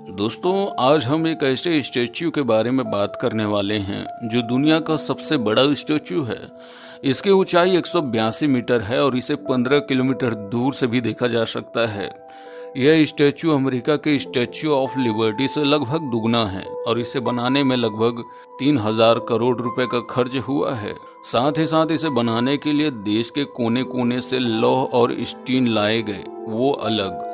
दोस्तों, आज हम एक ऐसे स्टैच्यू के बारे में बात करने वाले हैं जो दुनिया का सबसे बड़ा स्टैच्यू है। इसकी ऊंचाई 182 मीटर है और इसे 15 किलोमीटर दूर से भी देखा जा सकता है। यह स्टैच्यू अमेरिका के स्टैच्यू ऑफ लिबर्टी से लगभग दुगना है और इसे बनाने में लगभग 3000 करोड़ रुपए का खर्च हुआ है। साथ ही साथ इसे बनाने के लिए देश के कोने कोने से लौह और स्टील लाए गए, वो अलग।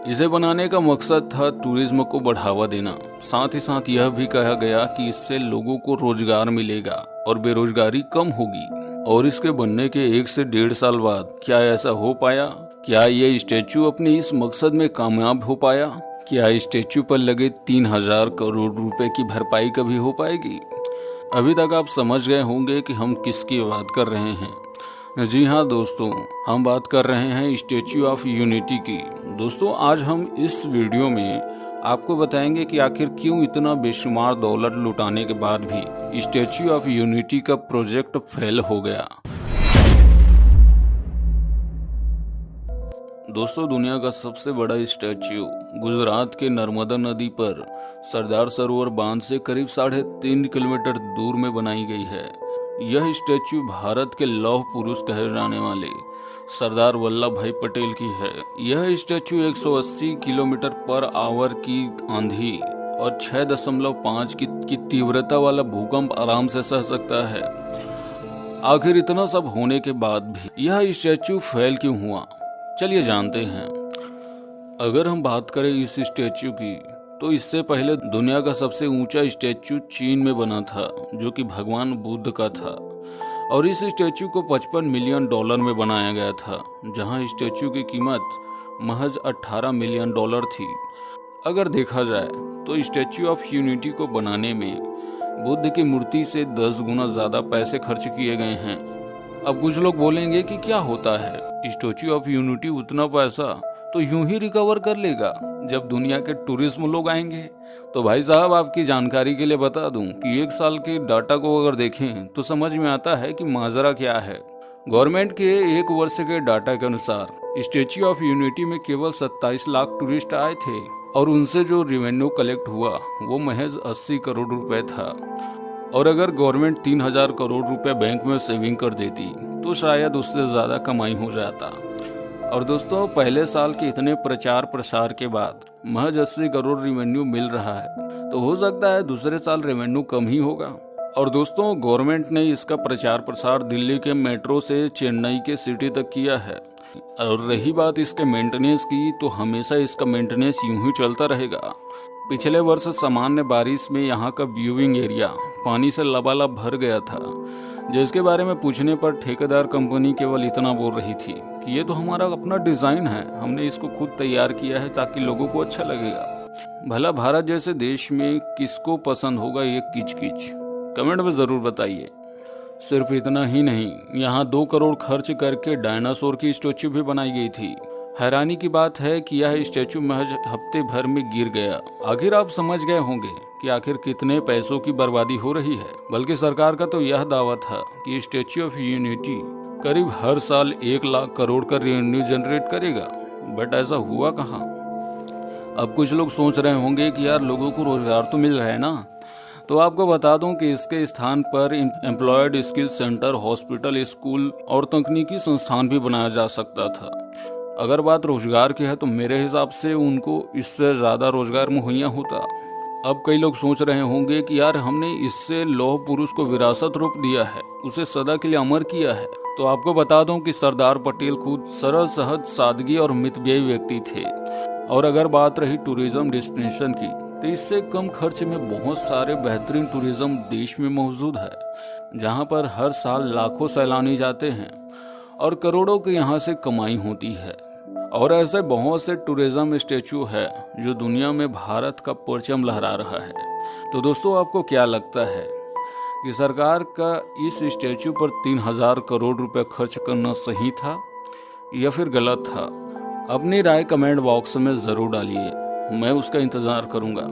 इसे बनाने का मकसद था टूरिज्म को बढ़ावा देना। साथ ही साथ यह भी कहा गया कि इससे लोगों को रोजगार मिलेगा और बेरोजगारी कम होगी। और इसके बनने के 1 से 1.5 साल बाद क्या ऐसा हो पाया? क्या ये स्टैच्यू अपने इस मकसद में कामयाब हो पाया? क्या स्टैच्यू पर लगे 3000 करोड़ रुपए की भरपाई कभी हो पाएगी? अभी तक आप समझ गए होंगे कि हम किसकी बात कर रहे हैं। जी हाँ दोस्तों, हम बात कर रहे हैं स्टैच्यू ऑफ यूनिटी की। दोस्तों, आज हम इस वीडियो में आपको बताएंगे कि आखिर क्यों इतना बेशुमार दौलत लुटाने के बाद भी स्टैच्यू ऑफ यूनिटी का प्रोजेक्ट फेल हो गया। दोस्तों, दुनिया का सबसे बड़ा स्टैच्यू गुजरात के नर्मदा नदी पर सरदार सरोवर बांध से करीब 3.5 किलोमीटर दूर में बनाई गई है। यह स्टैच्यू भारत के लौह पुरुष कहे जाने वाले सरदार वल्लभ भाई पटेल की है। यह स्टैच्यू 180 किलोमीटर पर आवर की आंधी और 6.5 की तीव्रता वाला भूकंप आराम से सह सकता है। आखिर इतना सब होने के बाद भी यह स्टैच्यू फेल क्यों हुआ, चलिए जानते हैं। अगर हम बात करें इस स्टैच्यू की, तो इससे पहले दुनिया का सबसे ऊंचा स्टैच्यू चीन में बना था, जो कि भगवान बुद्ध का था। और इस स्टैच्यू को $55 मिलियन में बनाया गया था, जहां स्टैच्यू की कीमत महज $18 मिलियन थी। अगर देखा जाए तो स्टैच्यू ऑफ यूनिटी को बनाने में बुद्ध की मूर्ति से 10 गुना ज्यादा पैसे खर्च किए गए हैं। अब कुछ लोग बोलेंगे कि क्या होता है, स्टैच्यू ऑफ यूनिटी उतना पैसा तो यूं ही रिकवर कर लेगा जब दुनिया के टूरिज्म लोग आएंगे। तो भाई साहब, आपकी जानकारी के लिए बता दूं कि 1 साल के डाटा को अगर देखें तो समझ में आता है कि माजरा क्या है। गवर्नमेंट के 1 वर्ष के डाटा के अनुसार स्टैच्यू ऑफ यूनिटी में केवल 27 लाख टूरिस्ट आए थे और उनसे जो रेवेन्यू कलेक्ट हुआ वो महज 80 करोड़ रुपए था। और अगर गवर्नमेंट 3000 करोड़ रुपए बैंक में सेविंग कर देती तो शायद उससे ज्यादा कमाई हो जाता। और दोस्तों, पहले साल के इतने प्रचार प्रसार के बाद महज 80 करोड़ रेवेन्यू मिल रहा है, तो हो सकता है दूसरे साल रेवेन्यू कम ही होगा। और दोस्तों, गवर्नमेंट ने इसका प्रचार प्रसार दिल्ली के मेट्रो से चेन्नई के सिटी तक किया है। और रही बात इसके मेंटेनेंस की, तो हमेशा इसका मेंटेनेंस यूं ही चलता रहेगा। पिछले वर्ष सामान्य बारिश में यहाँ का व्यूइंग एरिया पानी से लबालब भर गया था, जिसके बारे में पूछने पर ठेकेदार कंपनी केवल इतना बोल रही थी कि ये तो हमारा अपना डिजाइन है, हमने इसको खुद तैयार किया है ताकि लोगों को अच्छा लगेगा। भला भारत जैसे देश में किसको पसंद होगा ये किच किच? कमेंट में जरूर बताइए। सिर्फ इतना ही नहीं, यहाँ 2 करोड़ खर्च करके डायनासोर की स्टैच्यू भी बनाई गई थी। हैरानी की बात है कि यह स्टैच्यू महज हफ्ते भर में गिर गया। आखिर आप समझ गए होंगे कि आखिर कितने पैसों की बर्बादी हो रही है। बल्कि सरकार का तो यह दावा था कि स्टैच्यू ऑफ यूनिटी करीब हर साल 1 लाख करोड़ का रेवेन्यू जनरेट करेगा, बट ऐसा हुआ कहाँ। अब कुछ लोग सोच रहे होंगे कि यार लोगों को रोजगार तो मिल रहा है ना, तो आपको बता दूं कि इसके स्थान पर employed skill centre, hospital, school और तकनीकी संस्थान भी बनाया जा सकता था। अगर बात रोजगार की है तो मेरे हिसाब से उनको इससे ज्यादा रोजगार मुहैया होता। अब कई लोग सोच रहे होंगे कि यार हमने इससे लौह पुरुष को विरासत रूप दिया है, उसे सदा के लिए अमर किया है। तो आपको बता दूं कि सरदार पटेल खुद सरल, सहज, सादगी और मितव्ययी व्यक्ति थे। और अगर बात रही टूरिज्म डेस्टिनेशन की, तो इससे कम खर्च में बहुत सारे बेहतरीन टूरिज्म देश में मौजूद है, जहां पर हर साल लाखों सैलानी जाते हैं और करोड़ों की यहाँ से कमाई होती है। और ऐसे बहुत से टूरिज्म स्टैच्यू है जो दुनिया में भारत का परचम लहरा रहा है। तो दोस्तों, आपको क्या लगता है कि सरकार का इस स्टैच्यू पर 3000 करोड़ रुपए खर्च करना सही था या फिर गलत था? अपनी राय कमेंट बॉक्स में जरूर डालिए, मैं उसका इंतजार करूंगा।